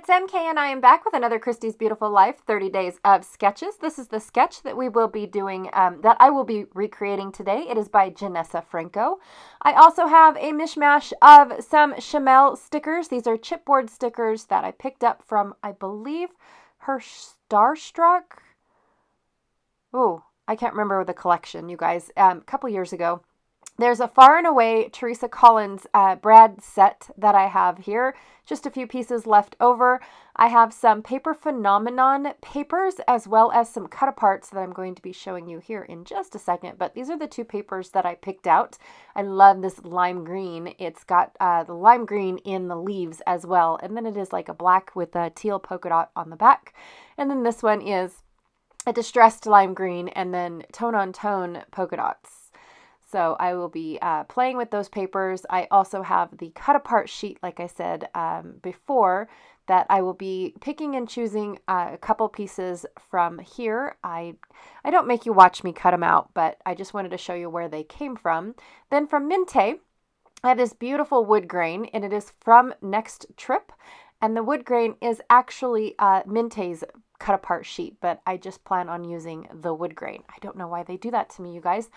it's MK and I am back with another Christy's Beautiful Life 30 Days of Sketches. This is the sketch that we will be doing, that I will be recreating today. It is by Janessa Franco. I also have a mishmash of some Chamel stickers. These are chipboard stickers that I picked up from, I believe, her Starstruck. Oh, I can't remember the collection, you guys, a couple years ago. There's a Far and Away Teresa Collins brad set that I have here. Just a few pieces left over. I have some Paper Phenomenon papers as well as some cut-aparts that I'm going to be showing you here in just a second. But these are the two papers that I picked out. I love this lime green. It's got the lime green in the leaves as well. And then it is like a black with a teal polka dot on the back. And then this one is a distressed lime green and then tone-on-tone polka dots. So I will be playing with those papers. I also have the cut-apart sheet, like I said before, that I will be picking and choosing a couple pieces from here. I don't make you watch me cut them out, but I just wanted to show you where they came from. Then from Minte, I have this beautiful wood grain, and it is from Next Trip. And the wood grain is actually Minte's cut-apart sheet, but I just plan on using the wood grain. I don't know why they do that to me, you guys.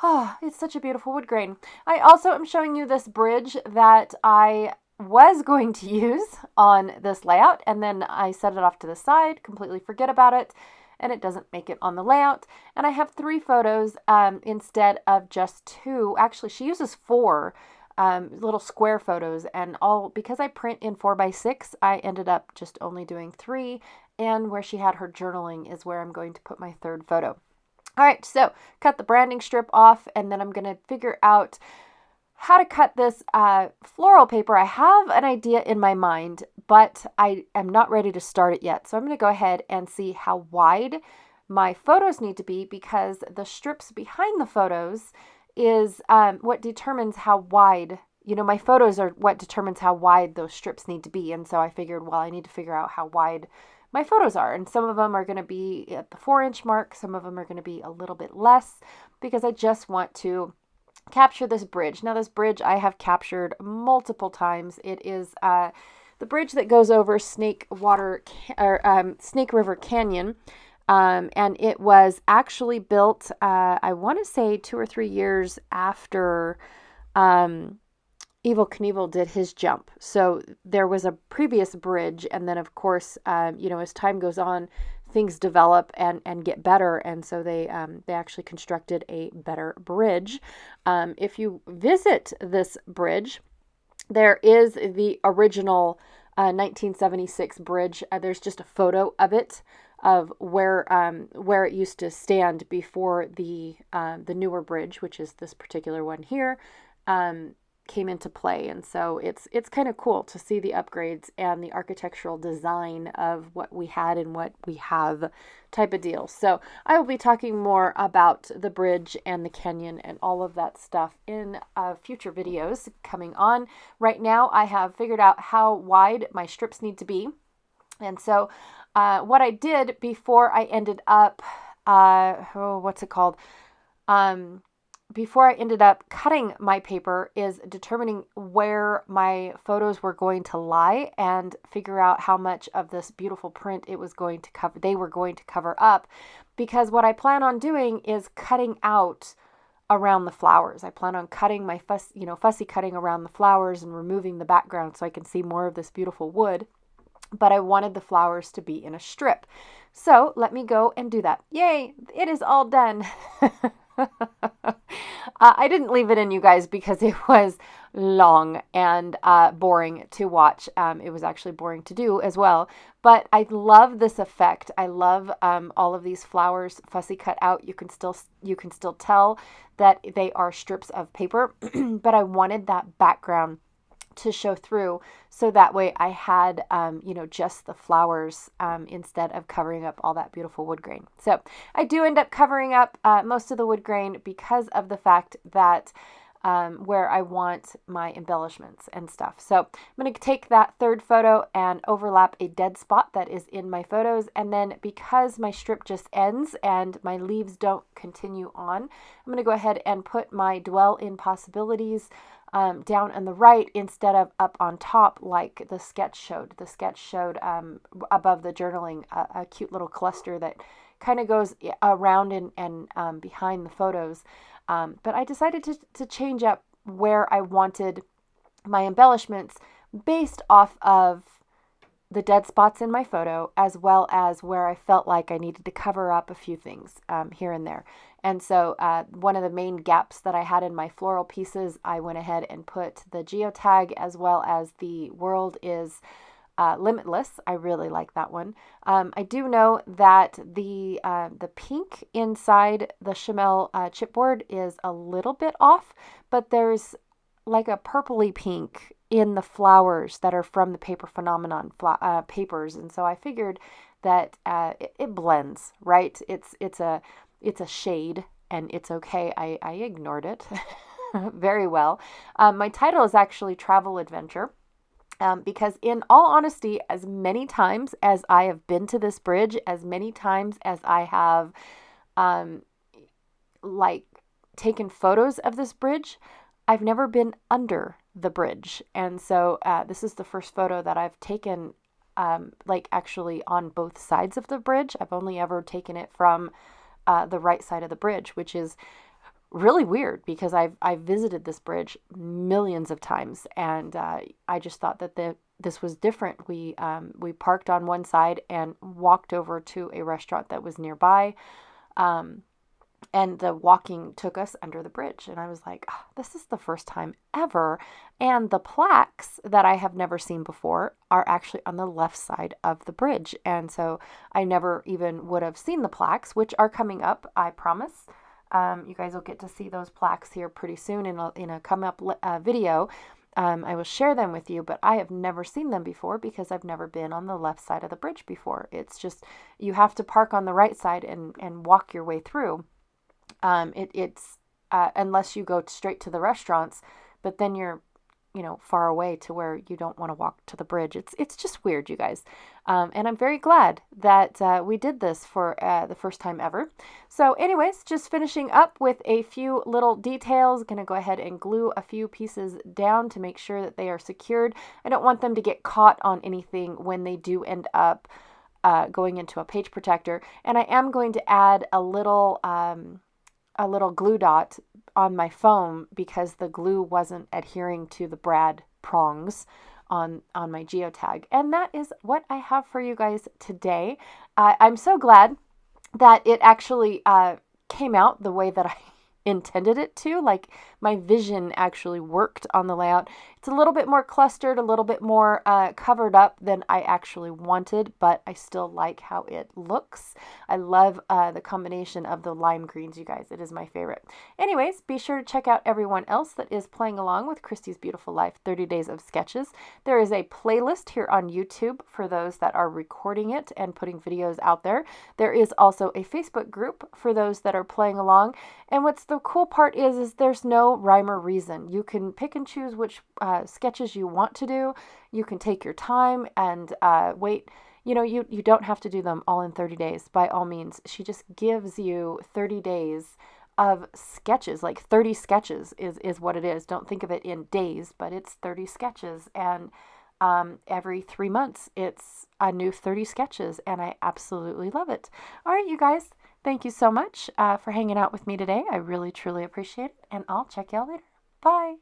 Oh, it's such a beautiful wood grain. I also am showing you this bridge that I was going to use on this layout, and then I set it off to the side, completely forget about it, and it doesn't make it on the layout. And I have 3 photos instead of just 2. Actually, she uses 4 little square photos, and all because I print in 4x6, I ended up just only doing 3, and where she had her journaling is where I'm going to put my 3rd photo. All right, so cut the branding strip off, and then I'm going to figure out how to cut this floral paper. I have an idea in my mind, but I am not ready to start it yet. So I'm going to go ahead and see how wide my photos need to be, because the strips behind the photos is what determines how wide, my photos are what determines how wide those strips need to be. And so I figured, well, I need to figure out how wide my photos are. And some of them are going to be at the 4-inch mark. Some of them are going to be a little bit less, because I just want to capture this bridge. Now, this bridge I have captured multiple times. It is the bridge that goes over Snake River Canyon. And it was actually built, I want to say 2 or 3 years after Evel Knievel did his jump. So there was a previous bridge, and then of course, as time goes on, things develop and get better, and so they actually constructed a better bridge. If you visit this bridge, there is the original 1976 bridge. There's just a photo of it, of where it used to stand before the newer bridge, which is this particular one here, came into play. And so it's kind of cool to see the upgrades and the architectural design of what we had and what we have type of deal. So I will be talking more about the bridge and the canyon and all of that stuff in future videos coming on. Right now I have figured out how wide my strips need to be. And so what I did before I ended up, before I ended up cutting my paper is determining where my photos were going to lie and figure out how much of this beautiful print they were going to cover up. Because what I plan on doing is cutting out around the flowers. I plan on cutting my fussy cutting around the flowers and removing the background so I can see more of this beautiful wood. But I wanted the flowers to be in a strip. So let me go and do that. Yay, it is all done. I didn't leave it in, you guys, because it was long and boring to watch. It was actually boring to do as well. But I love this effect. I love all of these flowers fussy cut out. You can still tell that they are strips of paper, but I wanted that background to show through, so that way I had just the flowers instead of covering up all that beautiful wood grain. So I do end up covering up most of the wood grain because of the fact that where I want my embellishments and stuff. So I'm going to take that third photo and overlap a dead spot that is in my photos. And then because my strip just ends and my leaves don't continue on, I'm going to go ahead and put my Dwell in Possibilities down on the right instead of up on top like the sketch showed. The sketch showed above the journaling a cute little cluster that kind of goes around and behind the photos. But I decided to change up where I wanted my embellishments based off of the dead spots in my photo, as well as where I felt like I needed to cover up a few things here and there. And so one of the main gaps that I had in my floral pieces, I went ahead and put the geotag as well as the world is limitless. I really like that one. I do know that the pink inside the Chamel chipboard is a little bit off, but there's like a purpley pink in the flowers that are from the Paper Phenomenon papers, and so I figured that it blends, right? It's a shade, and it's okay. I ignored it very well. My title is actually Travel Adventure. Because in all honesty, as many times as I have been to this bridge, as many times as I have taken photos of this bridge, I've never been under the bridge. And so this is the first photo that I've taken actually on both sides of the bridge. I've only ever taken it from the right side of the bridge, which is really weird because I've visited this bridge millions of times, and I just thought that this was different. We parked on one side and walked over to a restaurant that was nearby, and the walking took us under the bridge, and I was like, oh, this is the first time ever. And the plaques that I have never seen before are actually on the left side of the bridge, and so I never even would have seen the plaques, which are coming up, I promise. You guys will get to see those plaques here pretty soon in a come up video. I will share them with you, but I have never seen them before because I've never been on the left side of the bridge before. It's just, you have to park on the right side and walk your way through. It's unless you go straight to the restaurants, but then you're, far away to where you don't want to walk to the bridge. It's just weird, you guys. And I'm very glad that we did this for the first time ever. So anyways, just finishing up with a few little details. Going to go ahead and glue a few pieces down to make sure that they are secured. I don't want them to get caught on anything when they do end up going into a page protector. And I am going to add a little glue dot on my foam because the glue wasn't adhering to the brad prongs on my geotag. And that is what I have for you guys today. I'm so glad that it actually came out the way that I intended it to. Like, my vision actually worked on the layout. It's a little bit more clustered, a little bit more covered up than I actually wanted, but I still like how it looks. I love the combination of the lime greens, you guys. It is my favorite. Anyways, be sure to check out everyone else that is playing along with Christy's Beautiful Life 30 Days of Sketches. There is a playlist here on YouTube for those that are recording it and putting videos out there. There is also a Facebook group for those that are playing along. And what's the cool part is there's no rhyme or reason. You can pick and choose which sketches you want to do. You can take your time and wait. You don't have to do them all in 30 days. By all means, she just gives you 30 days of sketches, like 30 sketches is what it is. Don't think of it in days, but it's 30 sketches. And every 3 months, it's a new 30 sketches, and I absolutely love it. All right, you guys, thank you so much for hanging out with me today. I really, truly appreciate it, and I'll check y'all later. Bye.